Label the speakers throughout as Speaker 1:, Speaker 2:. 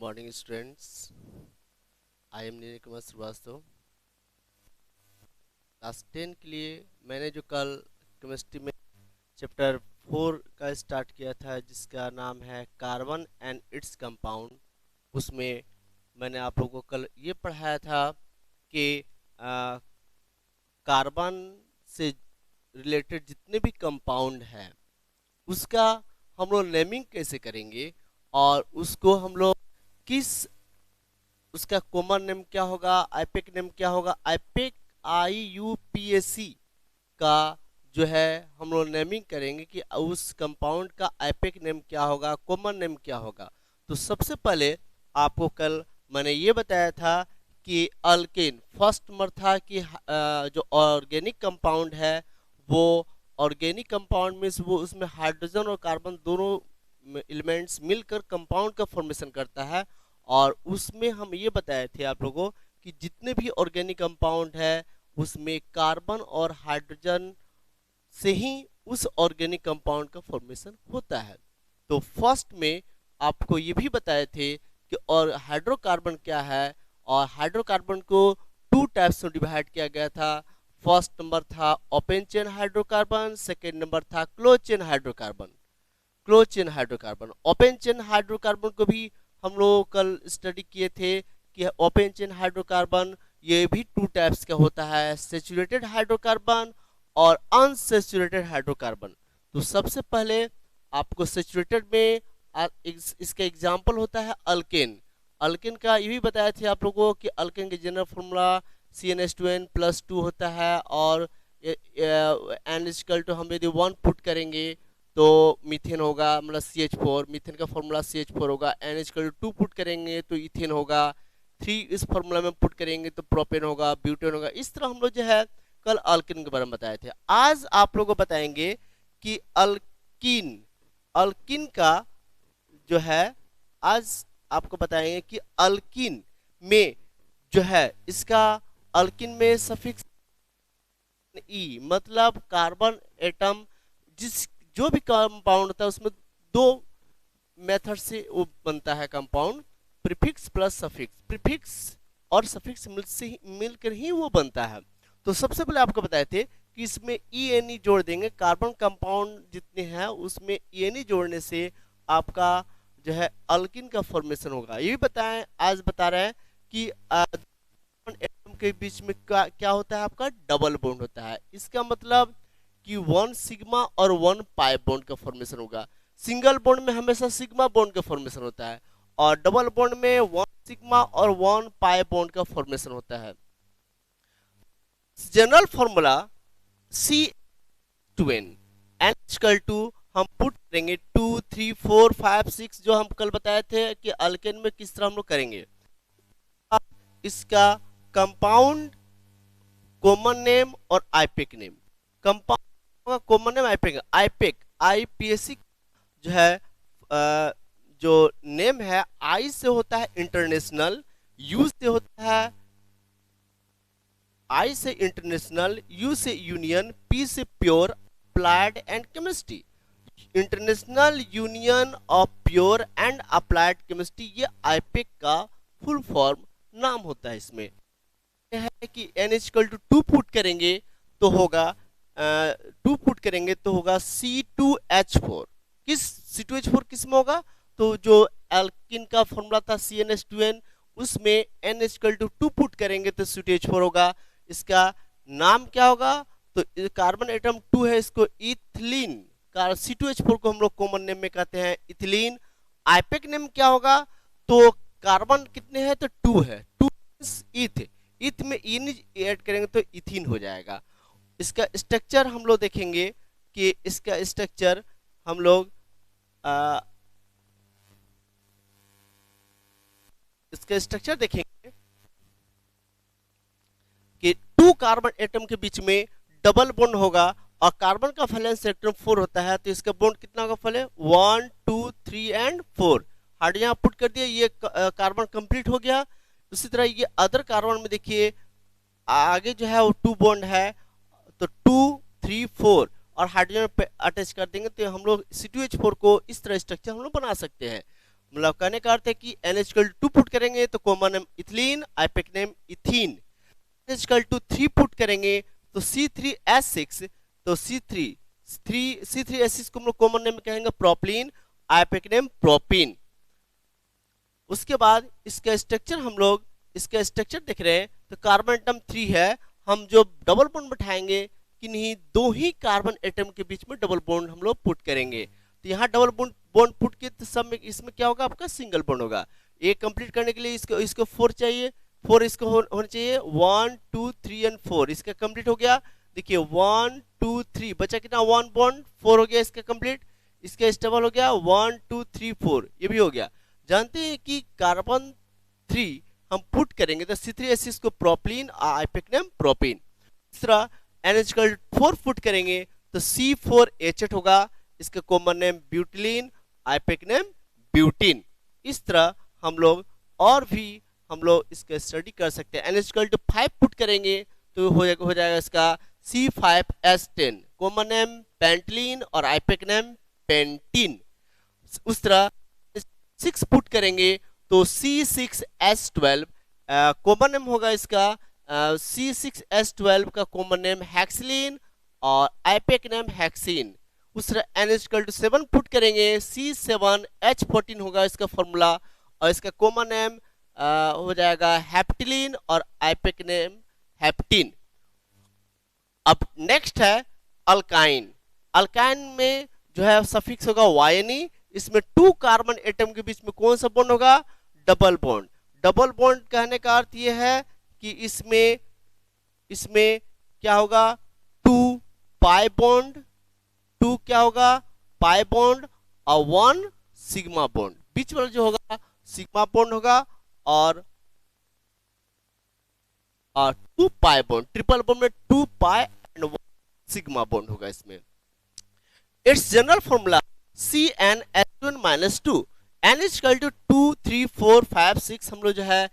Speaker 1: Morning students. I am Neeraj Kumar Srivastava. Class 10 के लिए मैंने जो कल केमिस्ट्री में चैप्टर 4 का स्टार्ट किया था, जिसका नाम है कार्बन एंड इट्स कंपाउंड, उसमें मैंने आप लोगों को कल ये पढ़ाया था कि कार्बन से रिलेटेड जितने भी कंपाउंड हैं उसका हम लोग नेमिंग कैसे करेंगे, और उसको हम लोग किस, उसका कॉमन नेम क्या होगा, आईपेक नेम क्या होगा। आईपेक IUPAC का जो है हम लोग नेमिंग करेंगे कि उस कंपाउंड का आईपेक नेम क्या होगा, कॉमन नेम क्या होगा। तो सबसे पहले आपको कल मैंने ये बताया था कि अल्केन फर्स्ट नंबर था कि जो ऑर्गेनिक कंपाउंड है वो ऑर्गेनिक कंपाउंड मीन्स वो उसमें हाइड्रोजन और कार्बन दोनों एलिमेंट्स मिलकर कंपाउंड का फॉर्मेशन करता है। और उसमें हम ये बताए थे आप लोगों कि जितने भी ऑर्गेनिक कंपाउंड है उसमें कार्बन और हाइड्रोजन से ही उस ऑर्गेनिक कंपाउंड का फॉर्मेशन होता है। तो फर्स्ट में आपको ये भी बताए थे कि और हाइड्रोकार्बन क्या है, और हाइड्रोकार्बन को टू टाइप्स में डिवाइड किया गया था। फर्स्ट नंबर था open chain hydrocarbon, second number था close chain hydrocarbon. Close chain hydrocarbon, open chain hydrocarbon को भी हम लोग कल स्टडी किए थे कि ओपन चेन हाइड्रोकार्बन ये भी टू टाइप्स का होता है, सेचुरेटेड हाइड्रोकार्बन और अनसेचुरेटेड हाइड्रोकार्बन। तो सबसे पहले आपको सेचुरेटेड में इसका एग्जांपल होता है अल्केन। अल्केन का ये भी बताया थे आप लोगों को कि अल्केन के जनरल फॉर्मूला CnH2n+2 होता है, और n= हम यदि 1 पुट करेंगे तो मीथेन होगा, मतलब CH4, मीथेन का फॉर्मूला CH4 होगा। n=2 पुट करेंगे तो इथेन होगा। 3 इस फॉर्मूला में पुट करेंगे तो प्रोपेन होगा, ब्यूटेन होगा। इस तरह हम लोग जो है कल अल्किन के बारे में बताए थे। आज आप लोगों को बताएंगे कि अल्किन अल्किन का जो है, आज आपको बताएंगे कि अल्किन में जो है इसका अल्किन में सफिक्स ई, मतलब कार्बन एटम, जिस जो भी कंपाउंड होता है उसमें दो मेथड से वो बनता है compound, prefix plus suffix. Prefix और सफिक्स मिलकर ही वो बनता है। तो सबसे पहले आपको बताए थे कि इसमें ENE जोड़ देंगे, कार्बन कंपाउंड जितने हैं उसमें ENE जोड़ने से आपका जो है अल्किन का फॉर्मेशन होगा। ये भी बताएं, आज बता रहे हैं कि एटम के बीच में क्या होता है, आपका डबल बॉन्ड होता है। इसका मतलब कि 1 सिग्मा और 1 पाई बॉन्ड का फॉर्मेशन होगा। सिंगल बॉन्ड में हमेशा सिग्मा बॉन्ड का फॉर्मेशन होता है, और डबल बॉन्ड में 1 सिग्मा और 1 पाई बॉन्ड का फॉर्मेशन होता है। जनरल फॉर्मूला C2n n= हम पुट करेंगे 2 3 4 5 6, जो हम कल बताए थे कि अल्केन में किस तरह हम लोग करेंगे। इसका कंपाउंड, कॉमन नेम और आईपेक नेम। कंपाउंड का कॉमन नेम आईपेक, IPAC जो है जो नेम है, आई से होता है इंटरनेशनल, यू से होता है आई से इंटरनेशनल, यू से यूनियन, पी से pure, applied and chemistry. International union of pure and applied chemistry, ये आईपेक का फुल फॉर्म नाम होता है। इसमें है कि n=2 पुट करेंगे तो होगा 2 पुट करेंगे तो होगा C2H4। किस C2H4 किस में होगा, तो जो एल्किन का फॉर्मूला था CnH2n, उसमें n=2 पुट करेंगे तो C2H4 होगा। इसका नाम क्या होगा, तो कार्बन एटम 2 है, इसको इथिलीन, C2H4 को हम लोग कॉमन नेम में कहते हैं इथिलीन। आईपेक नेम क्या होगा, तो कार्बन कितने हैं, तो 2 है, 2 इथ, इथ में इन ऐड करेंगे तो इथिन हो जाएगा। इसका स्ट्रक्चर हम लोग देखेंगे कि इसका स्ट्रक्चर हम लोग इसका स्ट्रक्चर देखेंगे कि 2 कार्बन एटम के बीच में डबल बॉन्ड होगा, और कार्बन का वैलेंस इलेक्ट्रॉन 4 होता है, तो इसका बॉन्ड कितना होगा, फले 1 2 3 एंड 4। हाइड्रोजन पुट कर दिया, ये कार्बन कंप्लीट हो गया। उसी तरह ये अदर कार्बन में देखिए आगे जो है वो 2 बॉन्ड है, तो 2 3 4 और हाइड्रोजन पे अटैच कर देंगे तो हम लोग C2H4 को इस तरह स्ट्रक्चर हम लोग बना सकते हैं। मतलब कहने का अर्थ है कि NH2 पुट करेंगे तो common name ethylene, IUPAC name ethene. NH2 3 put करेंगे तो C3H6, तो C3H6 को हम लोग कॉमन नेम कहेंगे प्रोपलीन, आईपेक नेम प्रोपीन। उसके बाद इसका स्ट्रक्चर हम लोग इसका स्ट्रक्चर देख रहे हैं तो कार्बन एटम 3 है। हम जो डबल बॉन्ड बैठाएंगे किन्हीं दो ही कार्बन एटम के बीच में डबल बॉन्ड हम लोग पुट करेंगे। तो यहाँ डबल बॉन्ड बॉन्ड पुट किए तो सब में इसमें क्या होगा, आपका सिंगल बॉन्ड होगा। ये कंप्लीट करने के लिए इसको इसको 4 चाहिए, 4 इसको होना चाहिए, 1 2 3 एंड 4 इसका कंप्लीट हो गया। देखिए 1 2 3 बचा कितना, 1 बॉन्ड, 4 हो गया इसका कंप्लीट। इसका स्टेबल हो गया 1 2 3 4, ये भी हो गया। जानते हैं कि कार्बन 3 हम पुट करेंगे तो C3H6 को प्रोपलीन, आईपेक नेम प्रोपीन। तीसरा NH4 पुट करेंगे तो C4H8 होगा, इसका common name butylene, IUPAC name butene. इस तरह हम लोग और भी हम लोग इसका स्टडी कर सकते हैं। NH5 पुट करेंगे तो हो जाएगा इसका C5H10, कॉमन नेम पेंटलीन और आईपेक नेम पेंटीन। उस तरह 6 पुट करेंगे तो C6H12, कॉमन नेम होगा इसका C6H12 का कॉमन नेम हेक्सिलीन और आईपेक नेम हेक्सीन। उस तरह NH7 पुट करेंगे C7H14 होगा इसका फॉर्मूला और इसका कॉमन नेम हो जाएगा हेप्टिलीन और आईपेक नेम हेप्टीन। अब नेक्स्ट है अल्काइन। अल्काइन में जो है सफिक्स होगा YNE। इसमें 2 कार्बन एटम के बीच में कौन सा बॉन्ड होगा, डबल बॉन्ड। डबल बॉन्ड कहने का अर्थ यह है कि इसमें क्या होगा, 2 पाई बॉन्ड, 2 क्या होगा पाई बॉन्ड और 1 सिग्मा बॉन्ड। बीच वाला जो होगा सिग्मा बॉन्ड होगा और 2 पाई बॉन्ड। ट्रिपल बॉन्ड में 2 पाई एंड 1 सिग्मा बॉन्ड होगा इसमें। It's general formula CnH2n-2। N is equal to 2 3 4 5 6 हम लोग जो है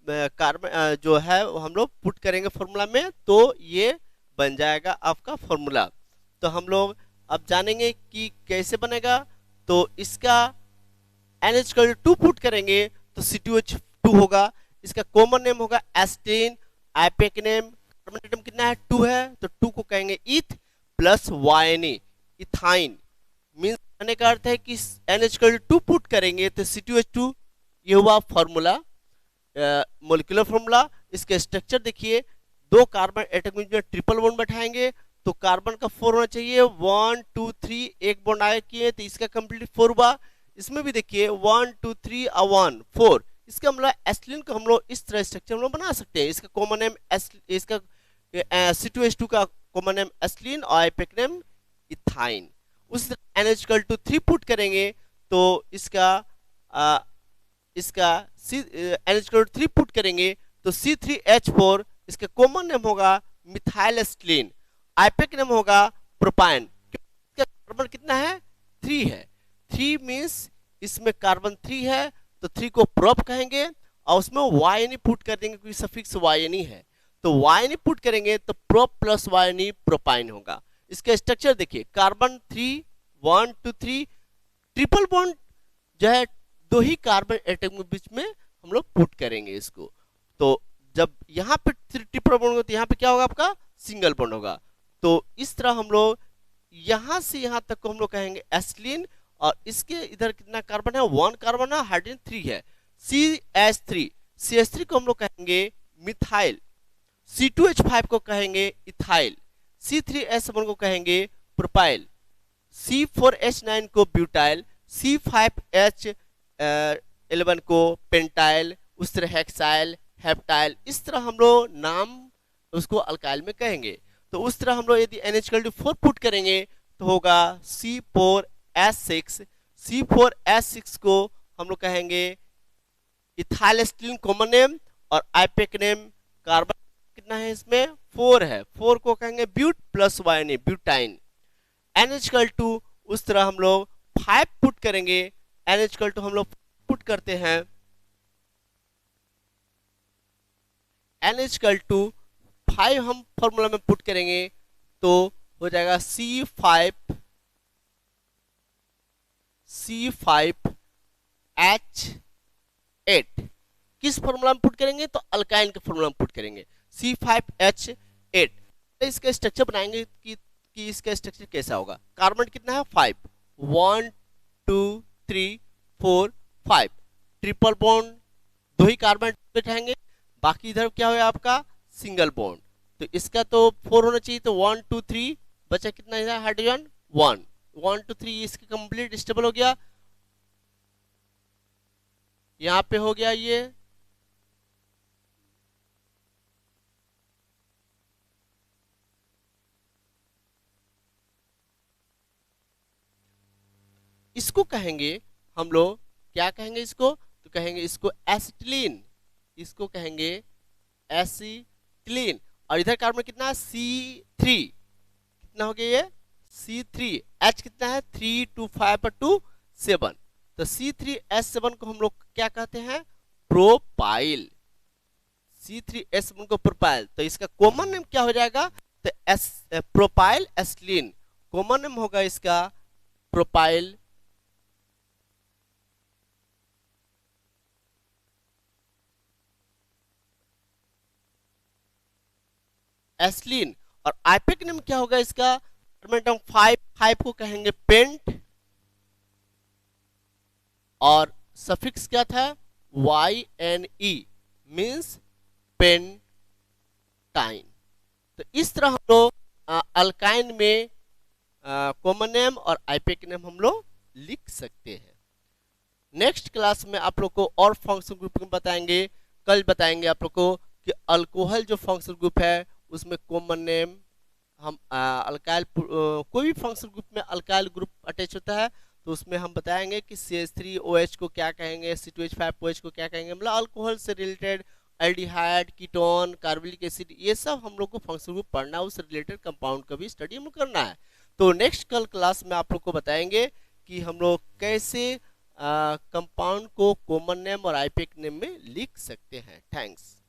Speaker 1: कार्बन जो है हम लोग पुट करेंगे फॉर्मूला में, तो ये बन जाएगा आपका फॉर्मूला। तो हम लोग अब जानेंगे कि कैसे बनेगा। तो इसका NH2 पुट करेंगे तो C2H2 होगा, इसका कॉमन नेम होगा एस्टीन, आईपेक नेम कार्बन एटम कितना है 2 है तो 2 को कहेंगे इथ प्लस YNE इथाइन। मींस कहने का अर्थ है कि NH2 पुट करेंगे तो C2H2, ये हुआ फॉर्मूला, मोलिकुलर फॉर्मूला। इसका स्ट्रक्चर देखिए, 2 कार्बन एटम में ट्रिपल बॉन्ड बैठाएंगे तो कार्बन का 4 होना चाहिए, 1 2 3 एक बॉन्ड आगे किए तो इसका कंप्लीट 4 हुआ। इसमें भी देखिए 1 2 3 और 1 4, इसका मतलब एस्टिलीन को हम लोग इस तरह स्ट्रक्चर हम लोग बना सकते हैं। इसका कॉमन नेम इसका C2H2 का कॉमन नेम एस्टिलीन और आईपेक नेम इथाइन। उस NH3 पुट करेंगे तो इसका NH3 पुट करेंगे तो C3H4, इसका कॉमन नेम होगा मिथाइल एस्टिलीन, आईपेक नेम होगा प्रोपाइन। इसका कार्बन कितना है 3 है, 3 मींस इसमें कार्बन 3 है तो 3 को प्रोप कहेंगे और उसमें YNE पुट कर देंगे क्योंकि सफिक्स YNE है। तो YNE पुट करेंगे तो प्रोप प्लस YNE प्रोपाइन होगा। इसका स्ट्रक्चर देखिए, कार्बन 3 1 2 3 ट्रिपल बॉन्ड जो है 2 ही कार्बन एटम के बीच में हम लोग पुट करेंगे इसको। तो जब यहाँ पे ट्रिपल बॉन्ड होगा तो यहाँ पे क्या होगा आपका सिंगल बॉन्ड होगा। तो इस तरह हम लोग यहाँ से यहाँ तक को हम लोग कहेंगे एस्टिलीन और इसके इधर कितना कार्बन है 1 कार्बन है, हाइड्रोजन 3 है, CH3 को हम लोग कहेंगे मिथाइल, C2H5 को कहेंगे इथाइल, C3H7 को कहेंगे प्रोपाइल, C4H9 को ब्यूटाइल, C5H11 को पेंटाइल, उस तरह हेक्साइल, हेप्टाइल, इस तरह हम लोग नाम उसको अल्काइल में कहेंगे। तो उस तरह हम लोग यदि NH4 पुट करेंगे तो होगा C4H6 को हम लोग कहेंगे इथाइल एस्टिलीन कॉमन नेम और आईपेक नेम। कार्बन कितना है इसमें 4 है, 4 को कहेंगे ब्यूट प्लस YNE ब्यूटाइन। NH2 उस तरह हम लोग 5 पुट करेंगे, NH2 हम लोग पुट करते हैं, NH2 5 हम फॉर्मूला में पुट करेंगे तो हो जाएगा C5 H8 किस फॉर्मूला में पुट करेंगे, तो अल्काइन के फॉर्मूला में पुट करेंगे C5H8। तो इसका स्ट्रक्चर बनाएंगे कि इसका स्ट्रक्चर कैसा होगा। कार्बन कितना है 5, 1 2 3 4 5, ट्रिपल बॉन्ड, दो ही कार्बन बैठाएंगे, बाकी इधर क्या होगा आपका सिंगल बॉन्ड। तो इसका तो 4 होना चाहिए, तो 1 2 3 बचा कितना है हाइड्रोजन 1, 1 2 3 इसका कंप्लीट स्टेबल हो गया। यहां पे हो गया ये, इसको कहेंगे हम लोग, क्या कहेंगे इसको, तो कहेंगे इसको एसिटिलीन, इसको कहेंगे एसिटिलीन। और इधर कार्बन कितना है C3, कितना हो गया ये C3, H कितना है 3 2 5 2 7, तो C3H7 को हम लोग क्या कहते हैं प्रोपाइल, C3H7 को प्रोपाइल। तो इसका कॉमन नेम क्या हो जाएगा, तो प्रोपाइल एसिटिलीन, कॉमन नेम होगा इसका प्रोपाइल एसिटिलीन। और आईपेक नेम क्या होगा इसका, 5 को कहेंगे पेंट, और सफिक्स क्या था YNE मीन्स पेंटाइन। तो इस तरह हम लोग अल्काइन में कॉमन नेम और आईपेक नेम हम लोग लिख सकते हैं। नेक्स्ट क्लास में आप लोग को और फंक्शनल ग्रुप में बताएंगे, कल बताएंगे आप लोग को कि अल्कोहल जो फंक्शनल ग्रुप है उसमें कॉमन नेम हम अल्काइल, कोई भी फंक्शनल ग्रुप में अल्काइल ग्रुप अटैच होता है तो उसमें हम बताएंगे कि CH3OH को क्या कहेंगे, C2H5OH को क्या कहेंगे, मतलब अल्कोहल से related aldehyde, ketone, carbolic acid, ये सब हम लोग को फंक्शनल ग्रुप पढ़ना है, उससे रिलेटेड कंपाउंड का भी स्टडी हम लोग करना है। तो नेक्स्ट कल क्लास में आप लोग को बताएंगे कि हम लोग कैसे कंपाउंड को कॉमन नेम और आईपेक नेम में लिख सकते हैं। थैंक्स।